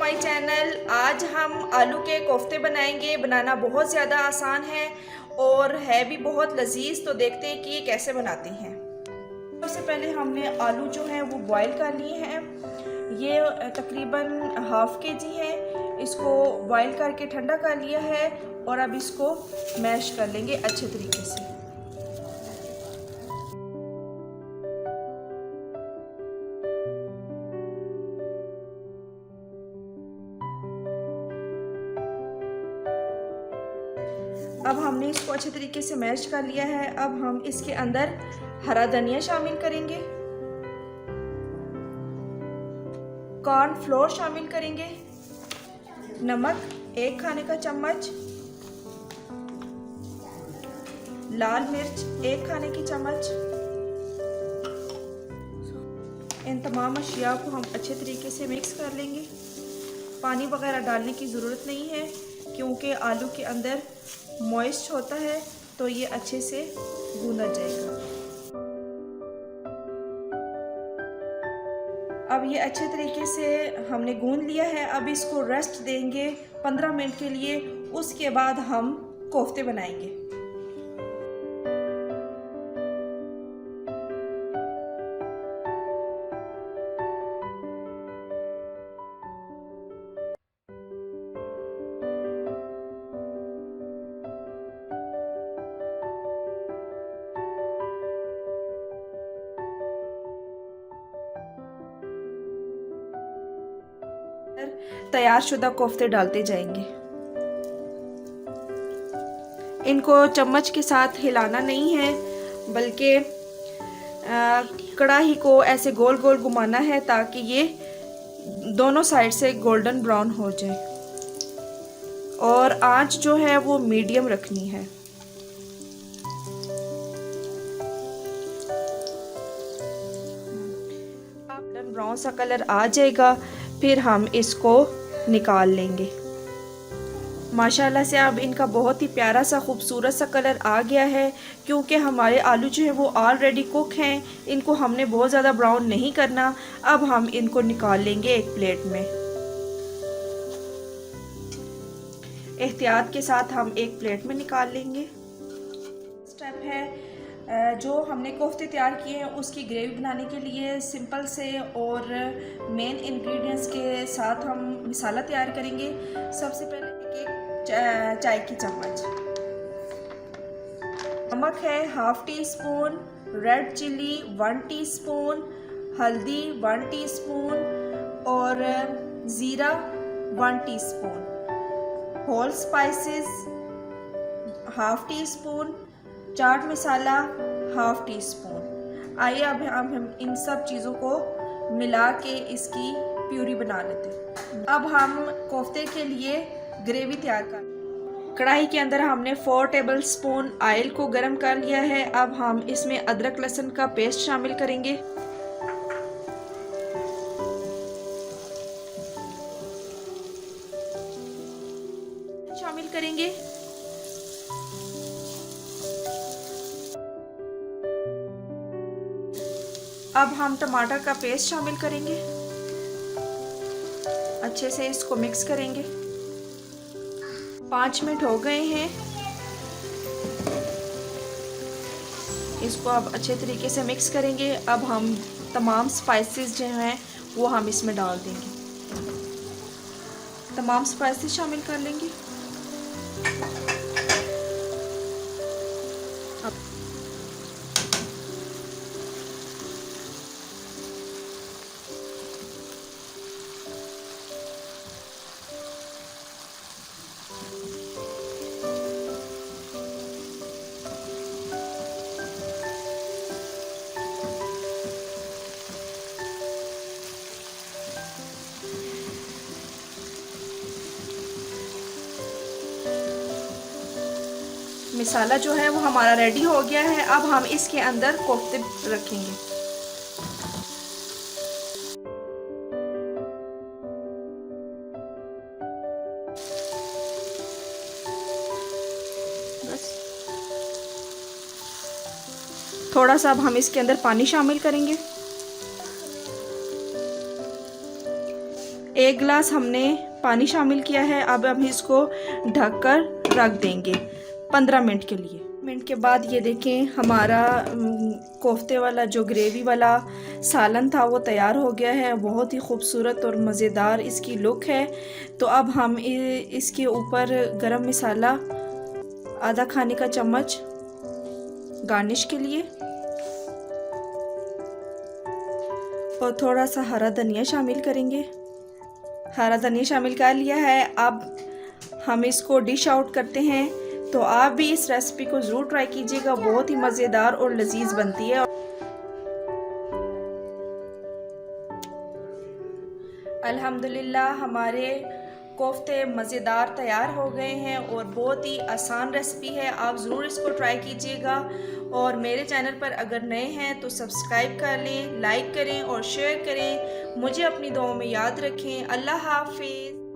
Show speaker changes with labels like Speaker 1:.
Speaker 1: My channel. आज हम आलू के कोफ्ते बनाएंगे। बनाना बहुत ज़्यादा आसान है और है भी बहुत लजीज। तो देखते हैं कि ये कैसे बनाते हैं। सबसे पहले हमने आलू जो है वो बॉईल कर लिए हैं। ये तकरीबन हाफ केजी है। इसको बॉईल करके ठंडा कर लिया है और अब इसको मैश कर लेंगे अच्छे तरीके से। अब हमने इसको अच्छे तरीके से मैश कर लिया है। अब हम इसके अंदर हरा धनिया शामिल करेंगे, कॉर्न फ्लोर शामिल करेंगे, नमक 1 खाने का चम्मच, लाल मिर्च 1 खाने की चम्मच। इन तमाम अशिया को हम अच्छे तरीके से मिक्स कर लेंगे। पानी वगैरह डालने की ज़रूरत नहीं है क्योंकि आलू के अंदर मॉइस्ट होता है, तो ये अच्छे से गूंदा जाएगा। अब ये अच्छे तरीके से हमने गूंद लिया है। अब इसको रेस्ट देंगे 15 मिनट के लिए। उसके बाद हम कोफ्ते बनाएंगे। तैयार शुदा कोफ्ते डालते जाएंगे। इनको चम्मच के साथ हिलाना नहीं है, बल्कि कढ़ाई को ऐसे गोल गोल घुमाना है ताकि ये दोनों साइड से गोल्डन ब्राउन हो जाए। और आंच जो है वो मीडियम रखनी है। गोल्डन ब्राउन सा कलर आ जाएगा, फिर हम इसको निकाल लेंगे। माशाल्लाह से अब इनका बहुत ही प्यारा सा खूबसूरत सा कलर आ गया है, क्योंकि हमारे आलू जो है वो ऑलरेडी कुक हैं। इनको हमने बहुत ज़्यादा ब्राउन नहीं करना। अब हम इनको निकाल लेंगे एक प्लेट में। एहतियात के साथ हम एक प्लेट में निकाल लेंगे। स्टेप है, जो हमने कोफ्ते तैयार किए हैं उसकी ग्रेवी बनाने के लिए सिंपल से और मेन इंग्रेडिएंट्स के साथ हम मसाला तैयार करेंगे। सबसे पहले एक चाय की चम्मच नमक है, ½ टीस्पून रेड चिली 1 टीस्पून, हल्दी 1 टीस्पून और ज़ीरा 1 teaspoon, whole spices ½ teaspoon, chaat masala ½ teaspoon. आइए अब हम इन सब चीज़ों को मिला के इसकी प्यूरी बना लेते हैं। अब हम कोफ्ते के लिए ग्रेवी तैयार कर। कढ़ाई के अंदर हमने 4 टेबल स्पून ऑयल को गर्म कर लिया है। अब हम इसमें अदरक लहसुन का पेस्ट शामिल करेंगे। शामिल करेंगे अब हम टमाटर का पेस्ट शामिल करेंगे। अच्छे से इसको मिक्स करेंगे। 5 मिनट हो गए हैं। इसको अब अच्छे तरीके से मिक्स करेंगे। अब हम तमाम स्पाइसेस जो हैं वो हम इसमें डाल देंगे। तमाम स्पाइसेस शामिल कर लेंगे। मसाला जो है वो हमारा रेडी हो गया है। अब हम इसके अंदर कोफ्ते रखेंगे। बस थोड़ा सा अब हम इसके अंदर पानी शामिल करेंगे। 1 गिलास हमने पानी शामिल किया है। अब हम इसको ढककर रख देंगे 15 मिनट के लिए। मिनट के बाद ये देखें हमारा कोफ्ते वाला जो ग्रेवी वाला सालन था वो तैयार हो गया है। बहुत ही खूबसूरत और मज़ेदार इसकी लुक है। तो अब हम इसके ऊपर गरम मसाला आधा खाने का चम्मच गार्निश के लिए और थोड़ा सा हरा धनिया शामिल करेंगे। हरा धनिया शामिल कर लिया है। अब हम इसको डिश आउट करते हैं। तो आप भी इस रेसिपी को ज़रूर ट्राई कीजिएगा, बहुत ही मज़ेदार और लजीज बनती है। अल्हम्दुलिल्लाह हमारे कोफ्ते मज़ेदार तैयार हो गए हैं और बहुत ही आसान रेसिपी है। आप ज़रूर इसको ट्राई कीजिएगा और मेरे चैनल पर अगर नए हैं तो सब्सक्राइब कर लें, लाइक करें और शेयर करें। मुझे अपनी दुआओं में याद रखें। अल्लाह हाफिज़।